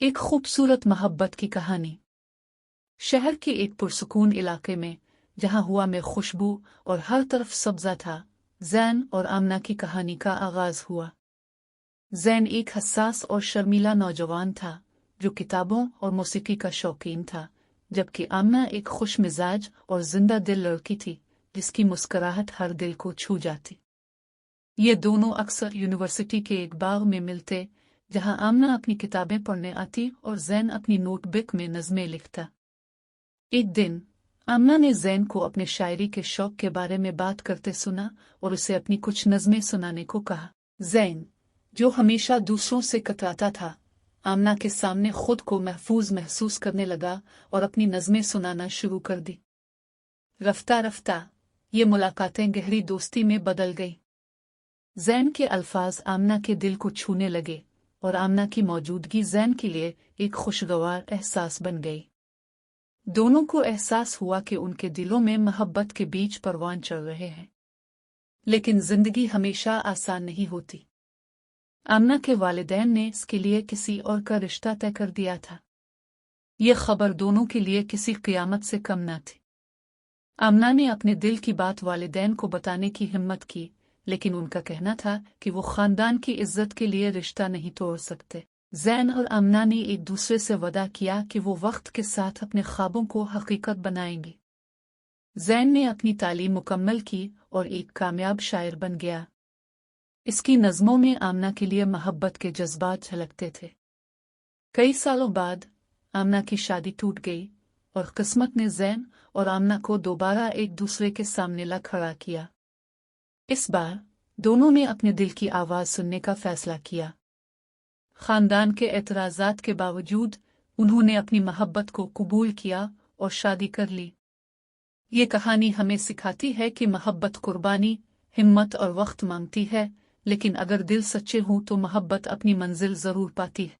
एक खूबसूरत मोहब्बत की कहानी। शहर के एक पुरसुकून इलाके में, जहां हवा में खुशबू और हर तरफ सब्जा था, ज़ैन और आमना की कहानी का आगाज हुआ। ज़ैन एक हसास और शर्मीला नौजवान था जो किताबों और मौसीकी का शौकीन था, जबकि आमना एक खुश मिजाज और जिंदा दिल लड़की थी जिसकी मुस्कुराहट हर दिल को छू जाती। ये दोनों अक्सर यूनिवर्सिटी के एक बाग में मिलते, जहां आमना अपनी किताबें पढ़ने आती और ज़ैन अपनी नोटबुक में नज़में लिखता। एक दिन आमना ने ज़ैन को अपने शायरी के शौक के बारे में बात करते सुना और उसे अपनी कुछ नज़में सुनाने को कहा। ज़ैन, जो हमेशा दूसरों से कतराता था, आमना के सामने खुद को महफूज महसूस करने लगा और अपनी नज़में सुनाना शुरू कर दी। रफ्ता रफ्ता ये मुलाकातें गहरी दोस्ती में बदल गई। ज़ैन के अल्फाज आमना के दिल को छूने लगे और आमना की मौजूदगी ज़ैन के लिए एक खुशगवार एहसास बन गई। दोनों को एहसास हुआ कि उनके दिलों में मोहब्बत के बीच परवान चल रहे हैं। लेकिन जिंदगी हमेशा आसान नहीं होती। आमना के वालिदैन ने इसके लिए किसी और का रिश्ता तय कर दिया था। ये खबर दोनों के लिए किसी क़ियामत से कम न थी। आमना ने अपने दिल की बात वालिदैन को बताने की हिम्मत की, लेकिन उनका कहना था कि वो खानदान की इज्जत के लिए रिश्ता नहीं तोड़ सकते। ज़ैन और आमना ने एक दूसरे से वादा किया कि वो वक्त के साथ अपने ख्वाबों को हकीकत बनाएंगे। ज़ैन ने अपनी तालीम मुकम्मल की और एक कामयाब शायर बन गया। इसकी नज़मों में आमना के लिए मोहब्बत के जज्बात झलकते थे। कई सालों बाद आमना की शादी टूट गई और किस्मत ने ज़ैन और आमना को दोबारा एक दूसरे के सामने ला खड़ा किया। इस बार दोनों ने अपने दिल की आवाज़ सुनने का फैसला किया। खानदान के एतराज़ात के बावजूद उन्होंने अपनी मोहब्बत को कबूल किया और शादी कर ली। ये कहानी हमें सिखाती है कि मोहब्बत कुर्बानी, हिम्मत और वक्त मांगती है, लेकिन अगर दिल सच्चे हों तो मोहब्बत अपनी मंजिल ज़रूर पाती है।